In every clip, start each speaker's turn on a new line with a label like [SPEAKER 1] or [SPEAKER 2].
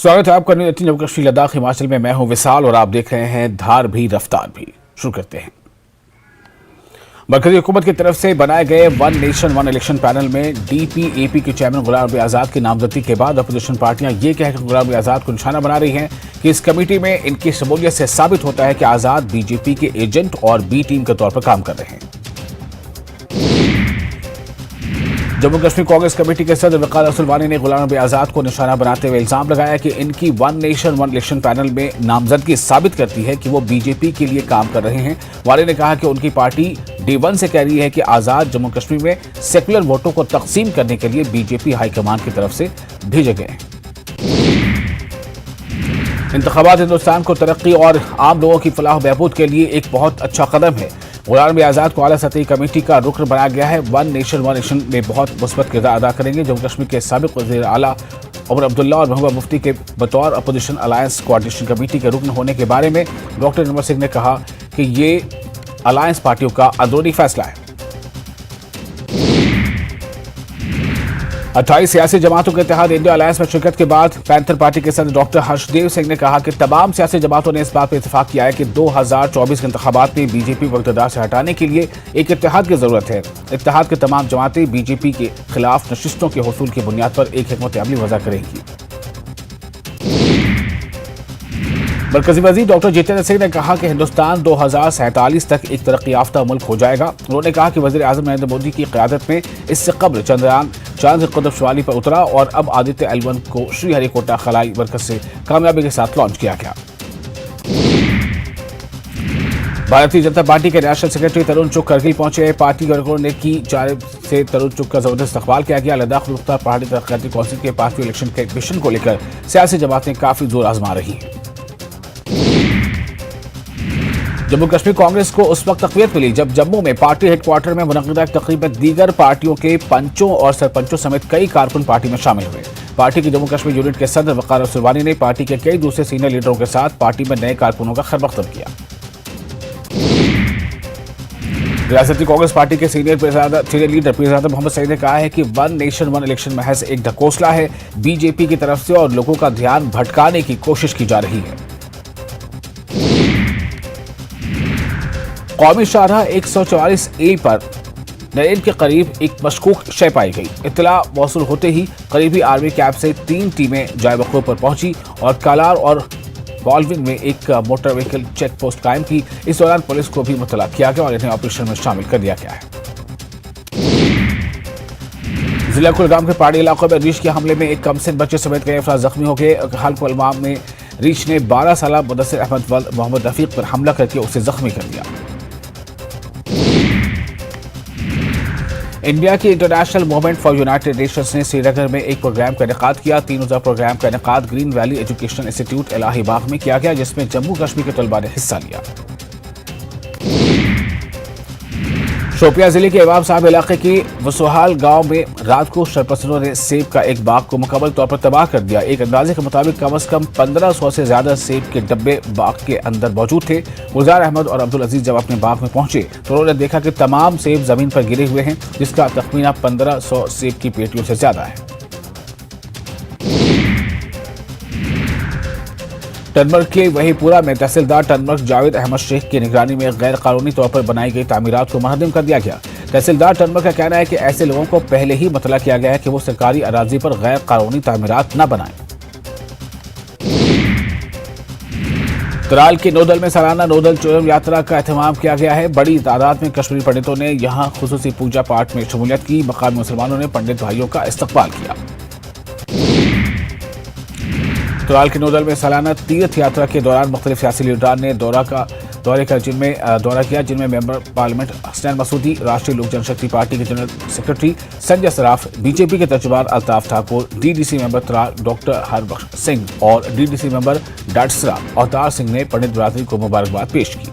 [SPEAKER 1] स्वागत है आपका जम्मू कश्मीर लद्दाख हिमाचल में। मैं हूं विशाल और आप देख रहे हैं धार भी रफ्तार भी। शुरू करते हैं। मरकजी हुकूमत की तरफ से बनाए गए one nation one election panel में DPAP के चेयरमैन गुलाम नबी आजाद की नामजदगी के बाद अपोजिशन पार्टियां ये कहकर गुलाम नबी आजाद को निशाना बना रही हैं कि इस कमेटी में इनकी शमूलियत से साबित होता है कि आजाद BJP के एजेंट और B टीम के तौर पर काम कर रहे हैं। जम्मू कश्मीर कांग्रेस कमेटी के सदर वकार असूल वानी ने गुलाम नबी आजाद को निशाना बनाते हुए इल्जाम लगाया कि इनकी one nation one election panel में नामजदगी साबित करती है कि वो BJP के लिए काम कर रहे हैं। वानी ने कहा कि उनकी पार्टी Day 1 से कह रही है कि आजाद जम्मू कश्मीर में सेकुलर वोटों को तकसीम करने के लिए BJP हाईकमान की तरफ से भेजे गए हैं। इंतखाबात हिंदुस्तान को तरक्की और आम लोगों की फलाह बहबूद के लिए एक बहुत अच्छा कदम है। गुलाम नबी आजाद को आला सतही कमेटी का रुकन बनाया गया है। वन नेशन वन इलेक्शन में बहुत मुस्बत किरदार अदा करेंगे। जम्मू कश्मीर के साबिक वज़ीर आला उमर अब्दुल्ला और महबूबा मुफ्ती के बतौर अपोजिशन अलायंस कोऑर्डिनेशन कमेटी के रुकन होने के बारे में डॉक्टर निर्मल सिंह ने कहा कि ये अलायंस पार्टियों का अंदरूनी फैसला है। 28 सियासी जमातों के इत्तेहाद इंडिया अलायंस में शिरकत के बाद पैंथर पार्टी के सदर डॉक्टर हर्षदेव सिंह ने कहा कि तमाम सियासी जमातों ने इस बात पर इत्तेफाक किया है कि 2024 के इंतखाबात में BJP को इक़्तिदार से हटाने के लिए एक इत्तेहाद की जरूरत है। इत्तेहाद के तमाम जमातें BJP के खिलाफ नशिस्तों के हुसूल की बुनियाद पर एक हिकमत अमली वज़ा करेंगी। मरकजी वज़ीर डॉक्टर जितेंद्र सिंह ने कहा कि हिंदुस्तान 2047 तक एक तरक्की याफ्ता मुल्क हो जाएगा। उन्होंने कहा कि वज़ीर आज़म नरेंद्र मोदी की क़यादत में इससे कबल चंद्रयान चांद की क़ुतुबशुमारी पर उतरा और अब आदित्य L1 को श्रीहरिकोटा खलाई मरकज से कामयाबी के साथ लॉन्च किया गया। भारतीय जनता पार्टी के नेशनल सेक्रेटरी तरुण चुग करगिल पहुंचे। पार्टी वर्करों की जानिब से तरुण चुग का जबरदस्त इस्तकबाल किया गया। लद्दाख मुख्तार पहाड़ी तरक्याती कौंसिल के 5वीं इलेक्शन के मिशन को लेकर सियासी जमातें काफी जोर आजमा रही हैं। जम्मू कश्मीर कांग्रेस को उस वक्त तक़वियत मिली जब जम्मू में पार्टी हेडक्वार्टर में मुनक़िदा तकरीब में दीगर पार्टियों के पंचों और सरपंचों समेत कई कारकुन पार्टी में शामिल हुए। पार्टी की जम्मू कश्मीर यूनिट के सदर वकार असूल वानी ने पार्टी के कई दूसरे सीनियर लीडरों के साथ पार्टी में नए कारकुनों का खैरमक़दम किया। रियासती कांग्रेस पार्टी के सीनियर लीडर पीरज़ादा मोहम्मद सईद ने कहा है कि वन नेशन वन इलेक्शन महज एक ढकोसला है। BJP की तरफ से और लोगों का ध्यान भटकाने की कोशिश की जा रही है। कौमी शाहराह 144A पर नरेन के करीब एक मशकूक शय पाई गई। इत्तला मौसूल होते ही करीबी आर्मी कैंप से 3 टीमें जाए वक़ूफ़ पर पहुंची और कालार और बॉलविन में एक मोटर व्हीकल चेक पोस्ट कायम की। इस दौरान पुलिस को भी मुतला किया गया और इन्हें ऑपरेशन में शामिल कर दिया गया है। जिला कुलगाम के पहाड़ी इलाकों में रीछ के हमले में एक कमसिन बच्चे समेत कई अफराद जख्मी हो गए। हाल कुलमा में रीछ ने 12 साल मुदस्सिर अहमद वल्द मोहम्मद रफीक पर हमला करके उसे जख्मी कर दिया। इंडिया की international movement for United Nations ने श्रीनगर में एक प्रोग्राम का इनेकाद किया। 3 रोज़ा प्रोग्राम का इनेकाद ग्रीन वैली एजुकेशन इंस्टीट्यूट इलाही बाग में किया गया, जिसमें जम्मू कश्मीर के तलबा ने हिस्सा लिया। शोपियां जिले के इमाम साहब इलाके की वसोहाल गांव में रात को शरपसरों ने सेब का एक बाग को मुकम्मल तौर पर तबाह कर दिया। एक अंदाजे के मुताबिक कम से कम 1500 से ज्यादा सेब के डब्बे बाग के अंदर मौजूद थे। गुलजार अहमद और अब्दुल अजीज जब अपने बाग में पहुंचे तो उन्होंने देखा कि तमाम सेब जमीन पर गिरे हुए हैं, जिसका तखमीना 1500 सेब की पेटियों से ज्यादा है। टनमर्ग के वहीपुरा में तहसीलदार टनमर्ग जावेद अहमद शेख की निगरानी में गैर कानूनी तौर पर बनाई गई तामीरात को मुनहदम कर दिया गया। तहसीलदार टनमर्ग का कहना है कि ऐसे लोगों को पहले ही मतला किया गया है कि वो सरकारी अराजी पर गैर कानूनी तामीरात न बनाएं। तराल के नोदल में सालाना नोदल चोरम यात्रा का एहतमाम किया गया है। बड़ी तादाद में कश्मीरी पंडितों ने यहां खुसूसी पूजा पाठ में शमूलियत की। मकामी मुसलमानों ने पंडित भाइयों का इस्तकबाल किया। तराल के नोदल में सालाना तीर्थ यात्रा के दौरान मुख्तलिफ सियासी लीडरान ने दौरा किया, जिनमें member parliament Hasnain Masoodi, Rashtriya Lok Janshakti party के general secretary Sanjay Saraf, BJP के तर्जुमान Altaf Thakur, DDC member Tral doctor Harbakhsh Singh और DDC मेंबर डाटसरा अवतार सिंह ने पंडित बरादरी को मुबारकबाद पेश की।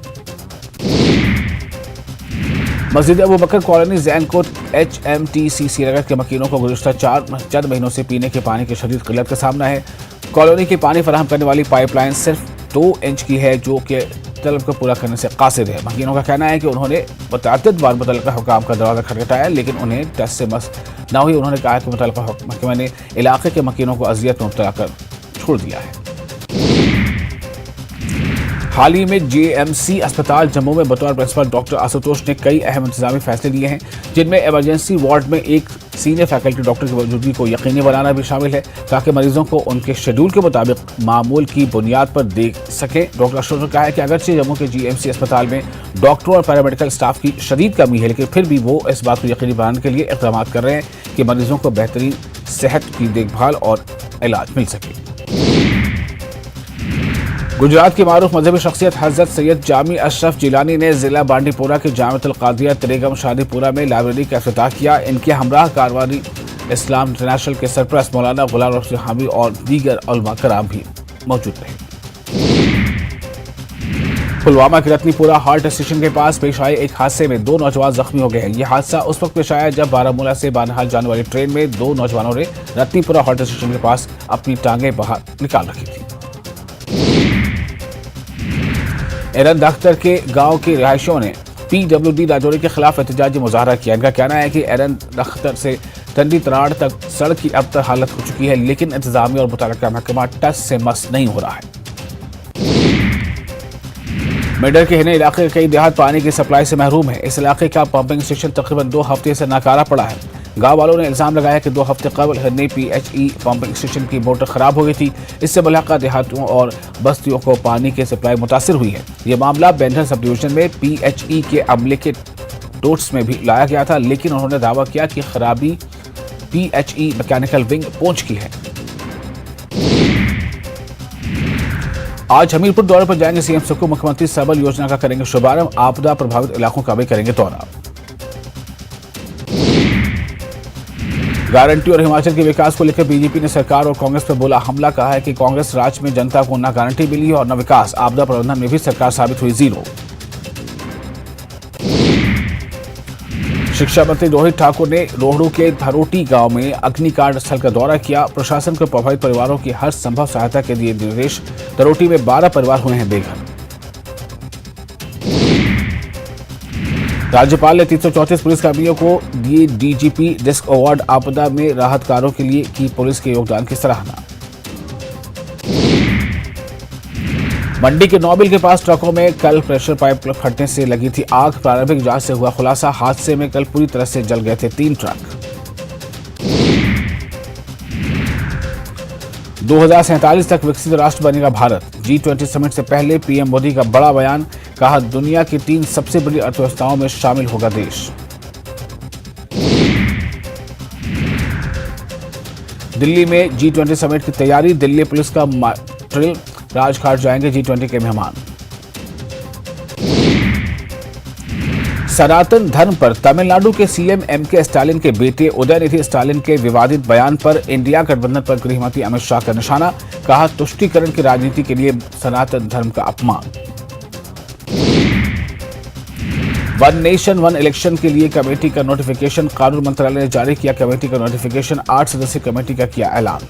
[SPEAKER 1] मस्जिद अबू बकर कॉलोनी जैनकोट HMTC श्रीनगर के मकीनों को गुज़िश्ता चंद महीनों से पीने के पानी की शदीद किल्लत का सामना है। कॉलोनी के पानी फराहम करने वाली पाइपलाइन सिर्फ 2 इंच की है, जो कि तलब को पूरा करने से कासिर है। मकीनों का कहना है कि उन्होंने मुतअद्दिद बार मुतल्लिका हुकाम का दरवाज़ा खटखटाया, लेकिन उन्हें टस से मस न हुई। उन्होंने कहा कि मुतल्लिका महकमे ने इलाके के मकीनों को अजियत में मुब्तला कर छोड़ दिया है। हाल ही में जेएमसी अस्पताल जम्मू में बतौर प्रिंसिपल डॉक्टर आशुतोष ने कई अहम इंतजामी फैसले लिए हैं, जिनमें इमरजेंसी वार्ड में एक सीनियर फैकल्टी डॉक्टर की मौजूदगी को यकीनी बनाना भी शामिल है, ताकि मरीजों को उनके शेड्यूल के मुताबिक मामूल की बुनियाद पर देख सके। डॉक्टर आशुतोष ने कहा है कि अगरचे जम्मू के जीएमसी अस्पताल में डॉक्टरों और पैरामेडिकल स्टाफ की शदीद कमी है, लेकिन फिर भी वो इस बात को यकीनी बनाने के लिए इक़दाम कर रहे हैं कि मरीजों को बेहतरीन सेहत की देखभाल और इलाज मिल सके। गुजरात की मारूफ मजहबी शख्सियत हजरत सैयद जामी अशरफ जिलानी ने जिला बांडीपोरा के जामिअतुल क़ादिया त्रेगम शादीपुरा में लाइब्रेरी का इफ्तिताह किया। इनके हमराह कारवानी इस्लाम इंटरनेशनल के सरपरस्त मौलाना गुलाम रफ़ी हामी और दीगर उलमा कराम भी मौजूद रहे। पुलवामा के रत्नीपुरा हाल्ट स्टेशन के पास पेश आए एक हादसे में 2 नौजवान जख्मी हो गए हैं। यह हादसा उस वक्त पेश आया जब बारामूला से बानहाल जाने वाली ट्रेन में 2 नौजवानों ने रत्नीपुरा हाल्ट स्टेशन के पास अपनी टांगें बाहर निकाल रखी थी। एरन दख्तर के गांव के रिहायशियों ने पीडब्ल्यूडी राजौरी के खिलाफ एहतजाजी मुजाहरा किया। इनका कहना है कि एरन दख्तर से टंडी तराड़ तक सड़क की अबतर हालत हो चुकी है, लेकिन इंतजामिया और मुतल्लिका महकमा टस से मस नहीं हो रहा है। मेडर के हिने इलाके के कई देहात पानी की सप्लाई से महरूम है। इस इलाके का पंपिंग स्टेशन तकरीबन 2 हफ्ते से नाकारा पड़ा है। गांव वालों ने इल्जाम लगाया कि 2 हफ्ते कबल हिरनी पीएचई पंपिंग स्टेशन की मोटर खराब हो गई थी। इससे मुलाका देहातों और बस्तियों को पानी की सप्लाई मुतासिर हुई है। यह मामला बेंधर सब डिवीजन में पीएचई के अमले के टोट्स में भी लाया गया था, लेकिन उन्होंने दावा किया कि खराबी पीएचई मैकेनिकल विंग पहुंच की है। आज हमीरपुर दौरे पर जाएंगे सीएम सुक्खू। मुख्यमंत्री सबल योजना का करेंगे शुभारंभ। आपदा प्रभावित इलाकों का भी करेंगे दौरा। गारंटी और हिमाचल के विकास को लेकर बीजेपी ने सरकार और कांग्रेस पर बोला हमला। कहा है कि कांग्रेस राज में जनता को न गारंटी मिली और न विकास। आपदा प्रबंधन में भी सरकार साबित हुई जीरो। शिक्षा मंत्री रोहित ठाकुर ने रोहड़ू के धरोटी गांव में अग्निकांड स्थल का दौरा किया। प्रशासन को प्रभावित परिवारों की हर संभव सहायता के दिए निर्देश। धरोटी में 12 परिवार हुए हैं बेघर। राज्यपाल ने 334 पुलिसकर्मियों को दिए डीजीपी डिस्क अवार्ड। आपदा में राहत कार्यों के लिए की पुलिस के योगदान की सराहना। मंडी के नौबिल के पास ट्रकों में कल प्रेशर पाइप फटने से लगी थी आग। प्रारंभिक जांच से हुआ खुलासा, हादसे में कल पूरी तरह से जल गए थे 3 ट्रक। 2047 तक विकसित राष्ट्र बनेगा भारत। G20 समिट से पहले पीएम मोदी का बड़ा बयान। कहा दुनिया की 3 सबसे बड़ी अर्थव्यवस्थाओं में शामिल होगा देश। दिल्ली में G20 समिट की तैयारी। दिल्ली पुलिस का ड्रिल। राजघाट जाएंगे G20 के मेहमान। सनातन धर्म पर तमिलनाडु के सीएम एमके स्टालिन के बेटे उदयनिधि स्टालिन के विवादित बयान पर इंडिया गठबंधन पर गृहमंत्री अमित शाह का निशाना। कहा तुष्टीकरण की राजनीति के लिए सनातन धर्म का अपमान। वन नेशन वन इलेक्शन के लिए कमेटी का नोटिफिकेशन। कानून मंत्रालय ने जारी किया कमेटी का नोटिफिकेशन। 8 सदस्यीय कमेटी का किया ऐलान।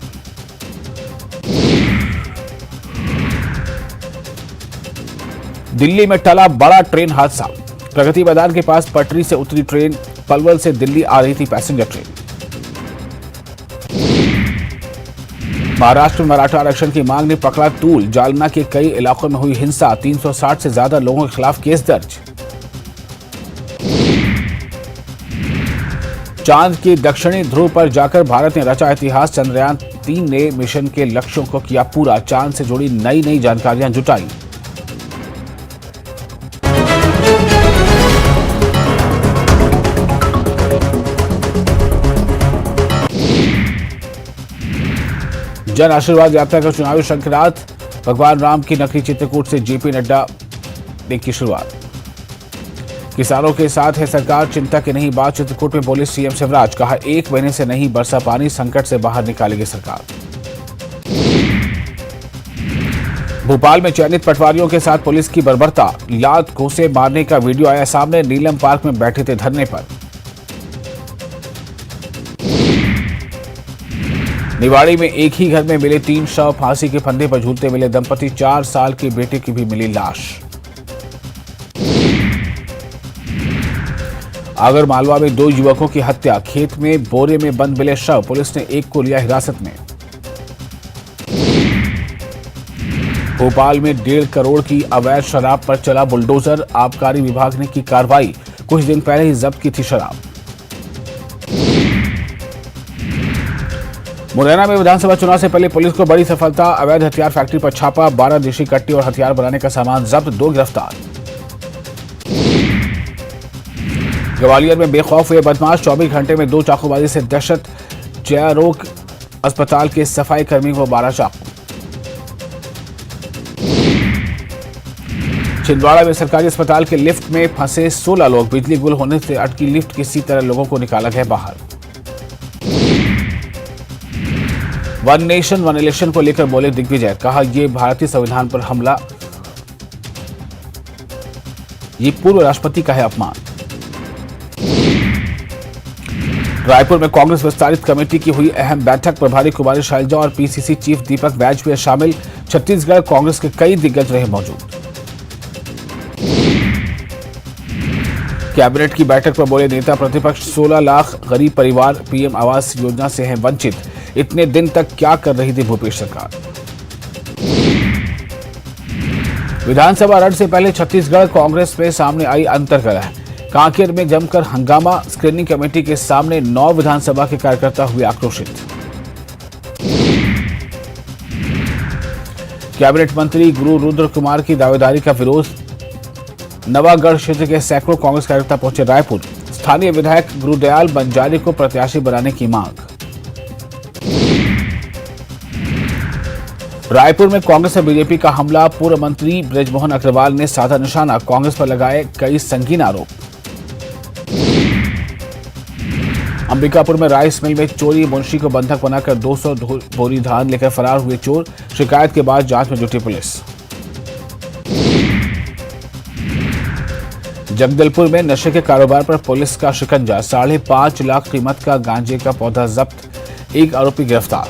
[SPEAKER 1] दिल्ली में टला बड़ा ट्रेन हादसा। प्रगति मैदान के पास पटरी से उतरी ट्रेन। पलवल से दिल्ली आ रही थी पैसेंजर ट्रेन। महाराष्ट्र में मराठा आरक्षण की मांग ने पकड़ा तूल। जालना के कई इलाकों में हुई हिंसा। 360 से ज्यादा लोगों के खिलाफ केस दर्ज। चांद के दक्षिणी ध्रुव पर जाकर भारत ने रचा इतिहास। चंद्रयान 3 ने मिशन के लक्ष्यों को किया पूरा। चांद से जुड़ी नई जानकारियां जुटाई। जन आशीर्वाद यात्रा का चुनावी शंखनाद। भगवान राम की नगरी चित्रकूट से जेपी नड्डा ने की शुरुआत। किसानों के साथ है सरकार, चिंता की नहीं बात। चित्रकूट में बोले सीएम शिवराज। कहा 1 महीने से नहीं बरसा पानी, संकट से बाहर निकालेगी सरकार। भोपाल में चयनित पटवारियों के साथ पुलिस की बर्बरता। लात घूंसे मारने का वीडियो आया सामने। नीलम पार्क में बैठे थे धरने पर। निवाड़ी में एक ही घर में मिले 3 शव। फांसी के फंदे पर झूलते मिले दंपति। 4 साल के बेटे की भी मिली लाश। आगर मालवा में 2 युवकों की हत्या। खेत में बोरे में बंद मिले शव। पुलिस ने एक को लिया हिरासत में। भोपाल में 1.5 करोड़ की अवैध शराब पर चला बुलडोजर, आबकारी विभाग ने की कार्रवाई। कुछ दिन पहले ही जब्त की थी शराब। मुरैना में विधानसभा चुनाव से पहले पुलिस को बड़ी सफलता, अवैध हथियार फैक्ट्री पर छापा, 12 देशी कट्टी और हथियार बनाने का सामान जब्त, 2 गिरफ्तार। ग्वालियर में बेखौफ हुए बदमाश, 24 घंटे में 2 चाकूबाजी से दहशत, जयारोग अस्पताल के सफाई कर्मी को 12 चाकू। छिंदवाड़ा में सरकारी अस्पताल के लिफ्ट में फंसे 16 लोग, बिजली गुल होने से अटकी लिफ्ट, किसी तरह लोगों को निकाला गया बाहर। वन नेशन वन इलेक्शन को लेकर बोले दिग्विजय, कहा यह भारतीय संविधान पर हमला, ये पूर्व राष्ट्रपति का है अपमान। रायपुर में कांग्रेस विस्तारित कमेटी की हुई अहम बैठक, प्रभारी कुमारी शैलजा और पीसीसी चीफ दीपक बैज हुए शामिल, छत्तीसगढ़ कांग्रेस के कई दिग्गज रहे मौजूद। कैबिनेट की बैठक पर बोले नेता प्रतिपक्ष, 16 लाख गरीब परिवार पीएम आवास योजना से हैं वंचित, इतने दिन तक क्या कर रही थी भूपेश सरकार। विधानसभा रण से पहले छत्तीसगढ़ कांग्रेस में सामने आई अंतर्कलह, कांकेर में जमकर हंगामा, स्क्रीनिंग कमेटी के सामने 9 विधानसभा के कार्यकर्ता हुए आक्रोशित। कैबिनेट मंत्री गुरु रुद्र कुमार की दावेदारी का विरोध, नवागढ़ क्षेत्र के सैकड़ों कांग्रेस कार्यकर्ता पहुंचे रायपुर, स्थानीय विधायक गुरुदयाल बंजारे को प्रत्याशी बनाने की मांग। रायपुर में कांग्रेस और बीजेपी का हमला, पूर्व मंत्री बृजमोहन अग्रवाल ने साधा निशाना, कांग्रेस पर लगाए कई संगीन आरोप। अंबिकापुर में राइस मिल में चोरी, मुंशी को बंधक बनाकर 200 बोरी धान लेकर फरार हुए चोर, शिकायत के बाद जांच में जुटी पुलिस। जगदलपुर में नशे के कारोबार पर पुलिस का शिकंजा, 5.5 लाख कीमत का गांजे का पौधा जब्त, 1 आरोपी गिरफ्तार।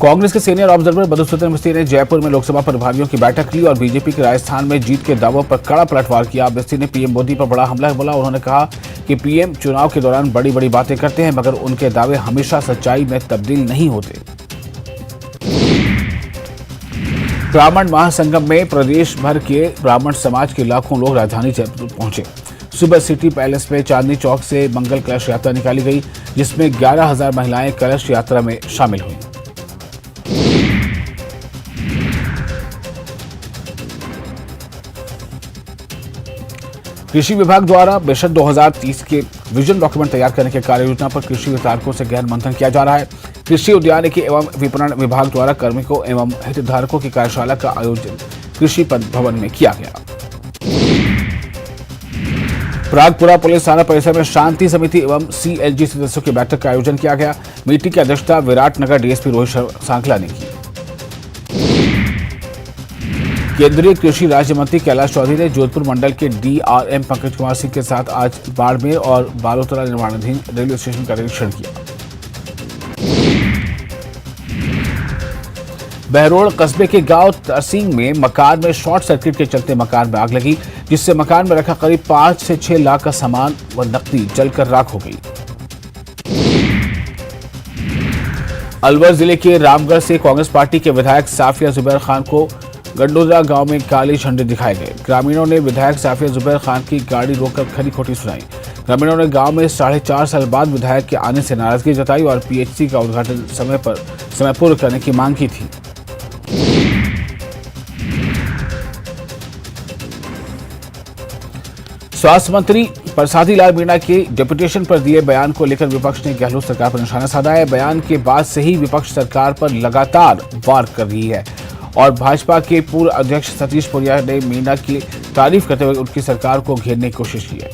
[SPEAKER 1] कांग्रेस के सीनियर ऑब्जर्वर मधुसूदन मिस्त्री ने जयपुर में लोकसभा प्रभारियों की बैठक ली और बीजेपी के राजस्थान में जीत के दावों पर कड़ा पलटवार किया। मिस्त्री ने पीएम मोदी पर बड़ा हमला बोला। उन्होंने कहा कि पीएम चुनाव के दौरान बड़ी बड़ी बातें करते हैं, मगर उनके दावे हमेशा सच्चाई में तब्दील नहीं होते। ब्राह्मण महासंगम में प्रदेश भर के ब्राह्मण समाज के लाखों लोग राजधानी जयपुर पहुंचे। सुबह सिटी पैलेस में चांदनी चौक से मंगल कलश यात्रा निकाली गई, जिसमें 11,000 महिलाएं कलश यात्रा में शामिल हुई। कृषि विभाग द्वारा मिशन 2030 के विजन डॉक्यूमेंट तैयार करने के कार्य योजना पर कृषि विस्तारकों से गहन मंथन किया जा रहा है। कृषि उद्यानिकी एवं विपणन विभाग द्वारा कार्मिकों एवं हितधारकों की कार्यशाला का आयोजन कृषि भवन में किया गया। प्रागपुरा पुलिस थाना परिसर में शांति समिति एवं सीएलजी सदस्यों की बैठक का आयोजन किया गया। मीटिंग की अध्यक्षता विराटनगर डीएसपी रोहित सांखला ने की। केंद्रीय कृषि राज्य मंत्री कैलाश चौधरी ने जोधपुर मंडल के डीआरएम पंकज कुमार सिंह के साथ आज बाड़मेर और बालोतरा निर्माणाधीन रेलवे स्टेशन का निरीक्षण किया। बहरोड़ कस्बे के गांव तरसिंग में मकान में शॉर्ट सर्किट के चलते मकान में आग लगी, जिससे मकान में रखा करीब 5 से 6 लाख का सामान व नकदी जलकर राख हो गई। अलवर जिले के रामगढ़ से कांग्रेस पार्टी के विधायक साफिया जुबैर खान को गंडोदरा गांव में काले झंडे दिखाए गए। ग्रामीणों ने विधायक साफिया जुबैर खान की गाड़ी रोककर खरी खोटी सुनाई। ग्रामीणों ने गांव में 4.5 साल बाद विधायक के आने से नाराजगी जताई और पीएचसी का उद्घाटन समय पूर्व करने की मांग की थी। स्वास्थ्य मंत्री प्रसादी लाल मीणा के डेपुटेशन पर दिए बयान को लेकर विपक्ष ने गहलोत सरकार पर निशाना साधा है। बयान के बाद से ही विपक्ष सरकार पर लगातार वार कर रही है और भाजपा के पूर्व अध्यक्ष सतीश पुनिया ने मीणा की तारीफ करते हुए उनकी सरकार को घेरने की कोशिश की है।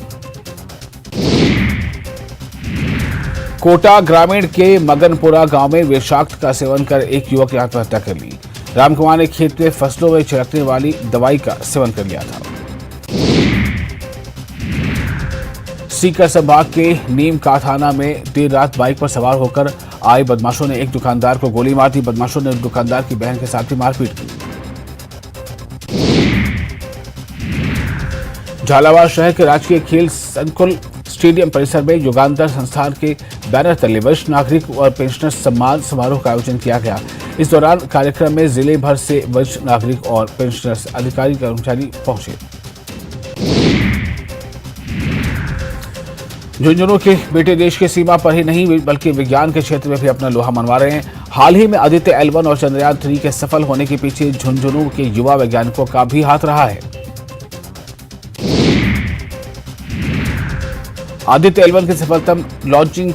[SPEAKER 1] कोटा ग्रामीण के मगनपुरा गांव में विषाक्त का सेवन कर एक युवक ने आत्महत्या कर ली। रामकुमार ने खेत में फसलों में छिड़कने वाली दवाई का सेवन कर लिया था। सीकर संभाग के नीम का थाना में देर रात बाइक पर सवार होकर आए बदमाशों ने एक दुकानदार को गोली मार दी। बदमाशों ने दुकानदार की बहन के साथ भी मारपीट की। झालावाड़ शहर के राजकीय खेल संकुल स्टेडियम परिसर में युगांतर संस्थान के बैनर तले वरिष्ठ नागरिक और पेंशनर सम्मान समारोह का आयोजन किया गया। इस दौरान कार्यक्रम में जिले भर से वरिष्ठ नागरिक और पेंशनर्स, अधिकारी, कर्मचारी पहुंचे। झुंझुनू के बेटे देश की सीमा पर ही नहीं बल्कि विज्ञान के क्षेत्र में भी अपना लोहा मनवा रहे हैं। हाल ही में आदित्य L1 और चंद्रयान 3 के सफल होने के पीछे झुंझुनू के युवा वैज्ञानिकों का भी हाथ रहा है। आदित्य L1 की सफलतम लॉन्चिंग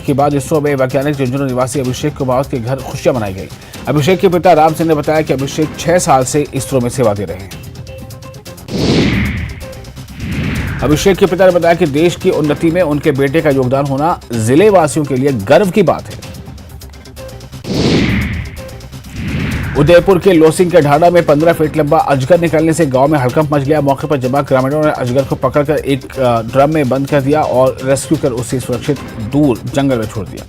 [SPEAKER 1] के बाद इसरो में वैज्ञानिक झुंझुनू निवासी अभिषेक कुमावत के घर खुशियां मनाई गई। अभिषेक के पिता राम सिंह ने बताया कि अभिषेक 6 साल से इसरो में सेवा दे रहे हैं। अभिषेक के पिता ने बताया कि देश की उन्नति में उनके बेटे का योगदान होना जिले वासियों के लिए गर्व की बात है। उदयपुर के लोसिंग के ढाडा में 15 फीट लंबा अजगर निकलने से गांव में हड़कंप मच गया। मौके पर जमा ग्रामीणों ने अजगर को पकड़कर एक ड्रम में बंद कर दिया और रेस्क्यू कर उसे सुरक्षित दूर जंगल में छोड़ दिया।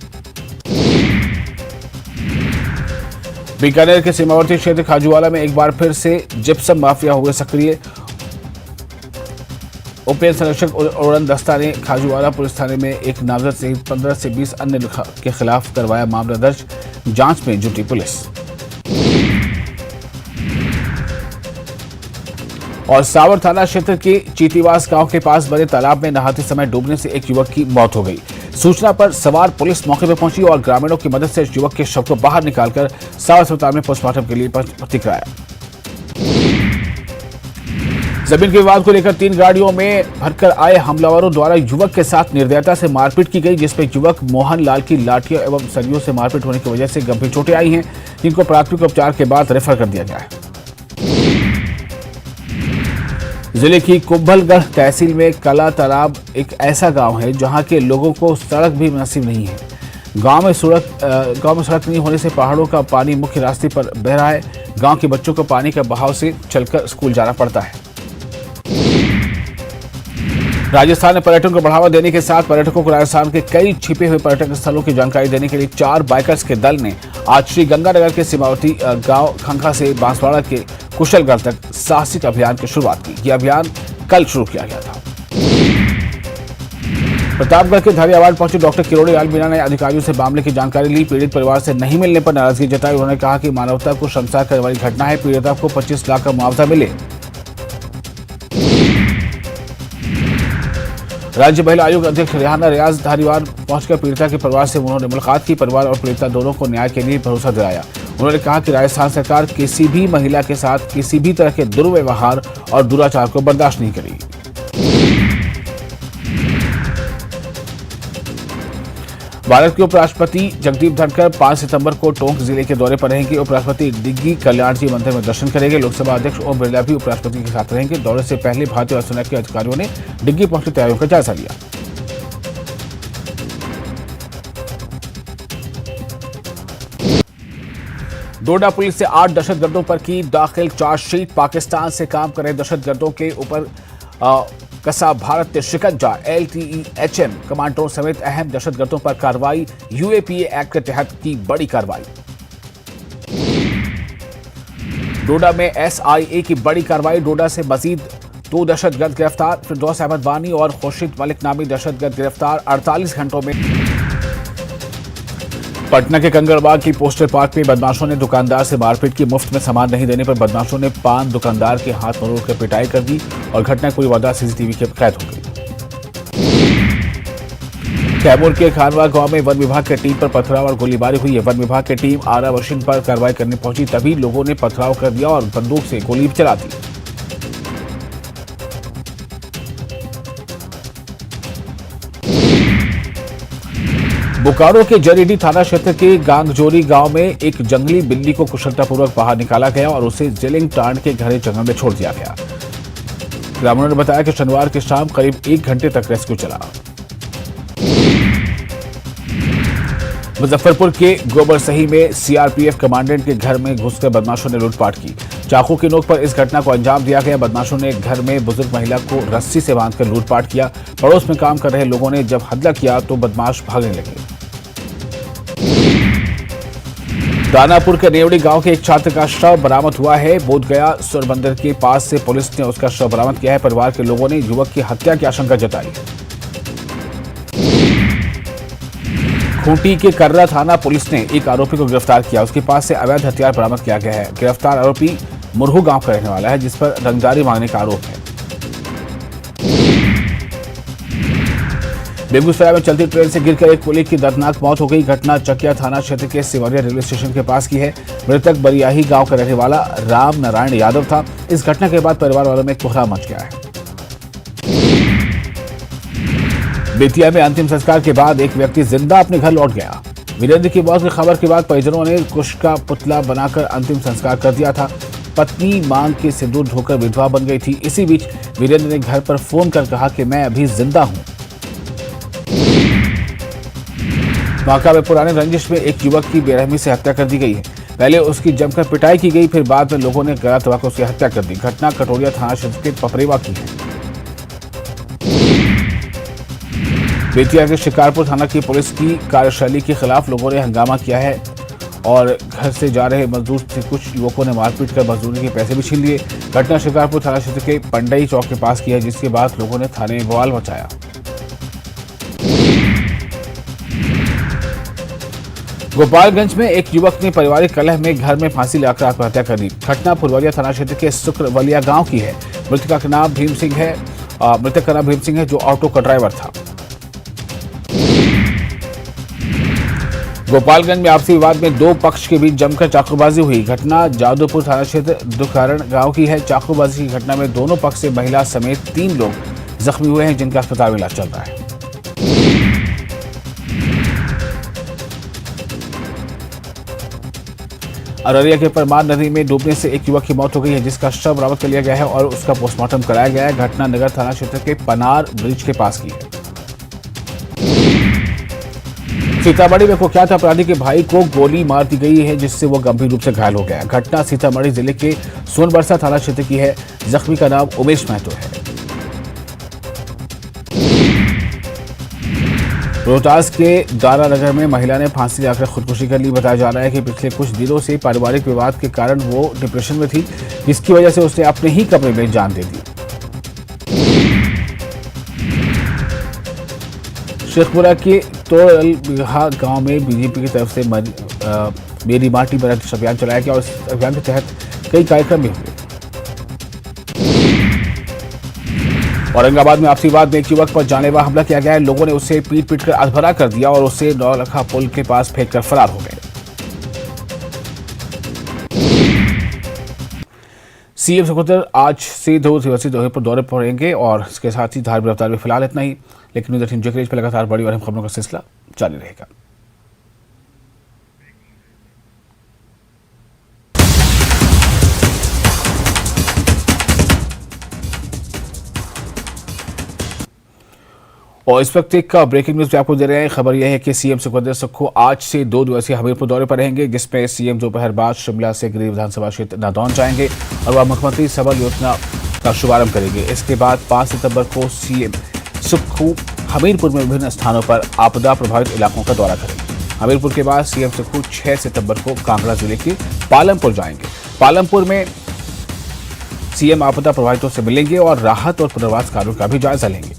[SPEAKER 1] बीकानेर के सीमावर्ती क्षेत्र खाजूवाला में एक बार फिर से जिप्सम माफिया हुए सक्रिय। उप संरक्षक उड़न दस्ता ने खाजूवाला पुलिस थाने में एक नामजद सहित 15 से 20 अन्य के खिलाफ करवाया मामला दर्ज। जांच में जुटी पुलिस। और सावर थाना क्षेत्र के चीतीवास गांव के पास बने तालाब में नहाते समय डूबने से एक युवक की मौत हो गई। सूचना पर सवार पुलिस मौके पर पहुंची और ग्रामीणों की मदद से युवक के शव को बाहर निकालकर सावर अस्पताल में पोस्टमार्टम के लिए भर्ती कराया। जमीन के विवाद को लेकर 3 गाड़ियों में भरकर आए हमलावरों द्वारा युवक के साथ निर्दयता से मारपीट की गई, जिसमें युवक मोहन लाल की लाठियों एवं सरियों से मारपीट होने की वजह से गंभीर चोटें आई हैं, जिनको प्राथमिक उपचार के बाद रेफर कर दिया गया है। जिले की कुंभलगढ़ तहसील में कला तालाब एक ऐसा गांव है जहां के लोगों को सड़क भी नसीब नहीं है। गांव में सड़क नहीं होने से पहाड़ों का पानी मुख्य रास्ते पर बह रहा है। गांव के बच्चों को पानी के बहाव से चलकर स्कूल जाना पड़ता है। राजस्थान में पर्यटन को बढ़ावा देने के साथ पर्यटकों को राजस्थान के कई छिपे हुए पर्यटक स्थलों की जानकारी देने के लिए 4 बाइकर्स के दल ने आज श्री गंगानगर के सीमावर्ती गांव खंखा से बांसवाड़ा के कुशलगढ़ तक साहसिक अभियान की शुरुआत की। यह अभियान कल शुरू किया गया था। प्रतापगढ़ के धारियावाड़ पहुंचे डॉक्टर किरोड़ी लाल मीणा ने अधिकारियों से मामले की जानकारी ली। पीड़ित परिवार से नहीं मिलने पर नाराजगी जताई। उन्होंने कहा कि मानवता को शर्मसार करने वाली घटना है। पीड़िता को 25 लाख का मुआवजा मिले। राज्य महिला आयोग अध्यक्ष रेहाना रियाज धारीवाड़ पहुंचकर पीड़िता के परिवार से उन्होंने मुलाकात की। परिवार और पीड़िता दोनों को न्याय के लिए भरोसा दिलाया। उन्होंने कहा कि राजस्थान सरकार किसी भी महिला के साथ किसी भी तरह के दुर्व्यवहार और दुराचार को बर्दाश्त नहीं करेगी। भारत के उपराष्ट्रपति जगदीप धनखड़ 5 सितंबर को टोंक जिले के दौरे पर रहेंगे। उपराष्ट्रपति डिग्गी कल्याण जी मंदिर में दर्शन करेंगे। लोकसभा अध्यक्ष ओम बिरला भी उपराष्ट्रपति के साथ रहेंगे। दौरे से पहले भारतीय वायुसेना के अधिकारियों ने डिग्गी पहुंचने तैयारियों का जायजा लिया। डोडा पुलिस से 8 दहशतगर्दों पर की दाखिल चार्जशीट। पाकिस्तान से काम कर रहे दहशतगर्दों के ऊपर कसा भारत ने शिकंजा। LTE-HM कमांडरों समेत अहम दहशतगर्दों पर कार्रवाई। UAPA एक्ट के तहत की बड़ी कार्रवाई। डोडा में SIA की बड़ी कार्रवाई। डोडा से मजीद 2 दहशतगर्द गिरफ्तार। फिरदौस अहमद वानी और खुर्शीद मलिक नामी दहशतगर्द गिरफ्तार। 48 घंटों में। पटना के कंगड़बाग की पोस्टर पार्क में बदमाशों ने दुकानदार से मारपीट की। मुफ्त में सामान नहीं देने पर बदमाशों ने पान दुकानदार के हाथ मरोड़ कर पिटाई कर दी और घटना पूरी वारदात CCTV के कैद हो गई। कैमूर के खानवा गांव में वन विभाग की टीम पर पथराव और गोलीबारी हुई है। वन विभाग की टीम आरा मशीन पर कार्रवाई करने पहुंची, तभी लोगों ने पथराव कर दिया और बंदूक से गोली चला दी। बोकारो के जरीडी थाना क्षेत्र के गांगजोरी गांव में एक जंगली बिल्ली को कुशलतापूर्वक बाहर निकाला गया और उसे जिलिंग टांड के घरे जंगल में छोड़ दिया गया। ग्रामीणों ने बताया कि शनिवार की शाम करीब 1 घंटे तक रेस्क्यू चला। मुजफ्फरपुर के गोबरसही में CRPF कमांडेंट के घर में घुसकर बदमाशों ने लूटपाट की। चाकू की नोक पर इस घटना को अंजाम दिया गया। बदमाशों ने घर में बुजुर्ग महिला को रस्सी से बांधकर लूटपाट किया। पड़ोस में काम कर रहे लोगों ने जब हमला किया तो बदमाश भागने लगे। दानापुर के नेवड़ी गांव के एक छात्र का शव बरामद हुआ है। बोधगया सूर्य मंदिर के पास से पुलिस ने उसका शव बरामद किया है। परिवार के लोगों ने युवक की हत्या की आशंका जताई। खूंटी के कर्रा थाना पुलिस ने एक आरोपी को गिरफ्तार किया। उसके पास से अवैध हथियार बरामद किया गया है। गिरफ्तार आरोपी मुरहू गांव का रहने वाला है, जिस पर रंगदारी मांगने का आरोप है। बेगूसराय में चलती ट्रेन से गिरकर एक कुली की दर्दनाक मौत हो गई। घटना चकिया थाना क्षेत्र के सिवरिया रेलवे स्टेशन के पास की है। मृतक बरियाही गांव का रहने वाला राम नारायण यादव था। इस घटना के बाद परिवार वालों में कोहराम मच गया है। बेतिया में अंतिम संस्कार के बाद एक व्यक्ति जिंदा अपने घर लौट गया। वीरेंद्र की मौत की खबर के बाद परिजनों ने कुश का पुतला बनाकर अंतिम संस्कार कर दिया था। पत्नी मांग के सिंदूर धोकर विधवा बन गई थी। इसी बीच वीरेंद्र ने घर पर फोन कर कहा कि मैं अभी जिंदा हूं। बांका में पुराने रंजिश में एक युवक की बेरहमी से हत्या कर दी गई है। पहले उसकी जमकर पिटाई की गई, फिर बाद में लोगों ने गला दबाकर उसकी हत्या कर दी। घटना कटोरिया थाना क्षेत्र के पपरेवा की है। बेतिया के शिकारपुर थाना की पुलिस की कार्यशैली के खिलाफ लोगों ने हंगामा किया है और घर से जा रहे मजदूर से कुछ युवकों ने मारपीट कर मजदूरी के पैसे भी छीन लिए। घटना शिकारपुर थाना क्षेत्र के पंडई चौक के पास की है, जिसके बाद लोगों ने थाने में बवाल मचाया। गोपालगंज में एक युवक ने पारिवारिक कलह में घर में फांसी लगाकर आत्महत्या कर ली। घटना फुलवरिया थाना क्षेत्र के शुक्रवलिया गांव की है। मृतक का नाम भीम सिंह है, जो ऑटो का ड्राइवर था। गोपालगंज में आपसी विवाद में दो पक्ष के बीच जमकर चाकूबाजी हुई। घटना जादूपुर थाना क्षेत्र दुखारण गांव की है। चाकूबाजी की घटना में दोनों पक्ष से महिला समेत 3 लोग जख्मी हुए हैं, जिनका अस्पताल में इलाज चल रहा है। अररिया के परमान नदी में डूबने से एक युवक की मौत हो गई है, जिसका शव बरामद कर लिया गया है और उसका पोस्टमार्टम कराया गया है। घटना नगर थाना क्षेत्र के पनार ब्रिज के पास की है। सीतामढ़ी में कुख्यात अपराधी के भाई को गोली मार दी गई है, जिससे वो गंभीर रूप से घायल हो गया। घटना सीतामढ़ी जिले के सोनबरसा थाना क्षेत्र की है। जख्मी का नाम उमेश महतो है। रोहतास के दारा नगर में महिला ने फांसी लगाकर खुदकुशी कर ली। बताया जा रहा है कि पिछले कुछ दिनों से पारिवारिक विवाद के कारण वो डिप्रेशन में थी, जिसकी वजह से उसने अपने ही कमरे में जान दे दी। शेखपुरा के तोरलबिघा गांव में बीजेपी की तरफ से मेरी माटी मेरा अभियान चलाया गया और इस अभियान के तहत कई कार्यक्रम भी हुए। औरंगाबाद में आपसी विवाद में एक युवक पर जानलेवा हमला किया गया है। लोगों ने उसे पीट कर अधभरा कर दिया और उसे नौलखा पुल के पास फेंककर फरार हो गए। सीएम सुखोत्तर आज से 2 दिवसीय दौरे पर रहेंगे और इसके साथ ही धार गिरफ्तार में फिलहाल इतना ही, लेकिन न्यूज़ 18 पर लगातार बड़ी और अहम खबरों का सिलसिला जारी रहेगा। और इस वक्त एक ब्रेकिंग न्यूज आपको दे रहे हैं। खबर यह है कि सीएम सुखविंदर सुक्खू आज से 2 दिवसीय हमीरपुर दौरे पर रहेंगे, जिसमें सीएम दोपहर बाद शिमला से गिरिडीह विधानसभा क्षेत्र नादौन जाएंगे और वह मुख्यमंत्री सबल योजना का शुभारंभ करेंगे। इसके बाद 5 सितंबर को सीएम सुक्खू हमीरपुर में विभिन्न स्थानों पर आपदा प्रभावित इलाकों का दौरा करेंगे। हमीरपुर के बाद सीएम सुक्खू 6 सितंबर को कांगड़ा जिले के पालमपुर जाएंगे। पालमपुर में सीएम आपदा प्रभावितों से मिलेंगे और राहत और पुनर्वास कार्यों का भी जायजा लेंगे।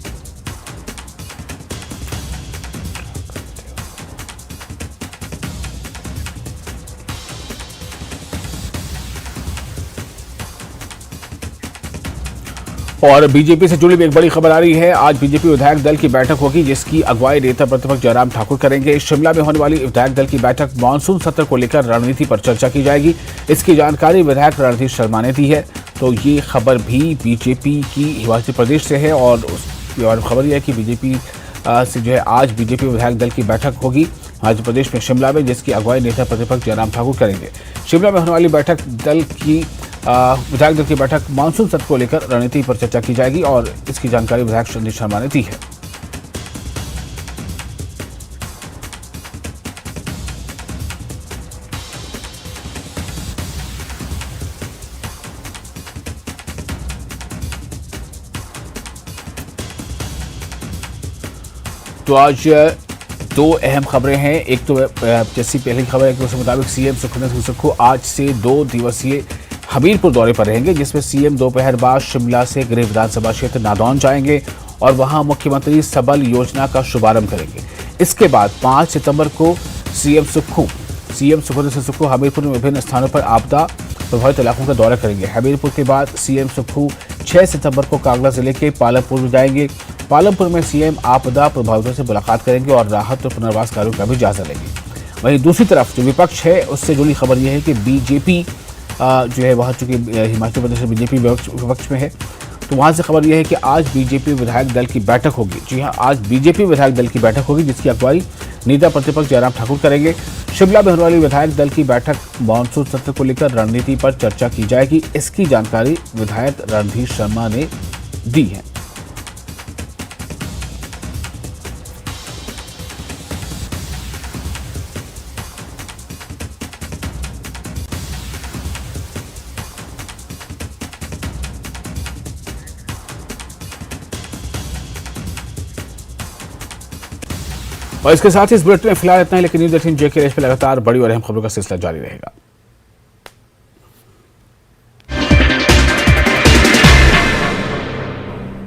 [SPEAKER 1] और बीजेपी से जुड़ी एक बड़ी खबर आ रही है। आज बीजेपी विधायक दल की बैठक होगी, जिसकी अगुवाई नेता प्रतिपक्ष जयराम ठाकुर करेंगे। शिमला में होने वाली विधायक दल की बैठक मानसून सत्र को लेकर रणनीति पर चर्चा की जाएगी। इसकी जानकारी विधायक रणधीर शर्मा ने दी है। तो ये खबर भी बीजेपी की हिमाचल प्रदेश से है और खबर यह है कि बीजेपी से जो है आज बीजेपी विधायक दल की बैठक होगी हिमाचल प्रदेश में शिमला में, जिसकी अगुवाई नेता प्रतिपक्ष जयराम ठाकुर करेंगे। शिमला में होने वाली बैठक विधायक दल की बैठक मानसून सत्र को लेकर रणनीति पर चर्चा की जाएगी और इसकी जानकारी विधायक रणधीर शर्मा ने दी है। तो आज 2 अहम खबरें हैं। एक तो जैसी पहली खबर है कि उसके मुताबिक सीएम सुखविंदर सुक्खू आज से 2 दिवसीय हमीरपुर दौरे पर रहेंगे, जिसमें सीएम दोपहर बाद शिमला से गिरिडीह विधानसभा क्षेत्र नादौन जाएंगे और वहां मुख्यमंत्री सबल योजना का शुभारंभ करेंगे। इसके बाद 5 सितंबर को सीएम सुक्खू हमीरपुर में विभिन्न स्थानों पर आपदा प्रभावित इलाकों का दौरा करेंगे। हमीरपुर के बाद सीएम सुक्खू 6 सितंबर को कांगड़ा जिले के पालमपुर में जाएंगे। पालमपुर में सीएम आपदा प्रभावितों से मुलाकात करेंगे और राहत और पुनर्वास कार्यों का भी जायजा लेंगे। वहीं दूसरी तरफ जो विपक्ष है उससे जुड़ी खबर यह है कि बीजेपी जो है वहाँ चूंकि हिमाचल प्रदेश में बीजेपी विपक्ष में है, तो वहाँ से खबर यह है कि आज बीजेपी विधायक दल की बैठक होगी। जी हाँ, आज बीजेपी विधायक दल की बैठक होगी जिसकी अगुवाई नेता प्रतिपक्ष जयराम ठाकुर करेंगे। शिमला में होने वाली विधायक दल की बैठक मानसून सत्र को लेकर रणनीति पर चर्चा की जाएगी। इसकी जानकारी विधायक रणधीर शर्मा ने दी है। और इसके साथ ही इस बुलेटिन में फिलहाल इतना ही, लेकिन न्यूज़ 18 JK पे लगातार बड़ी और अहम खबरों का सिलसिला जारी रहेगा।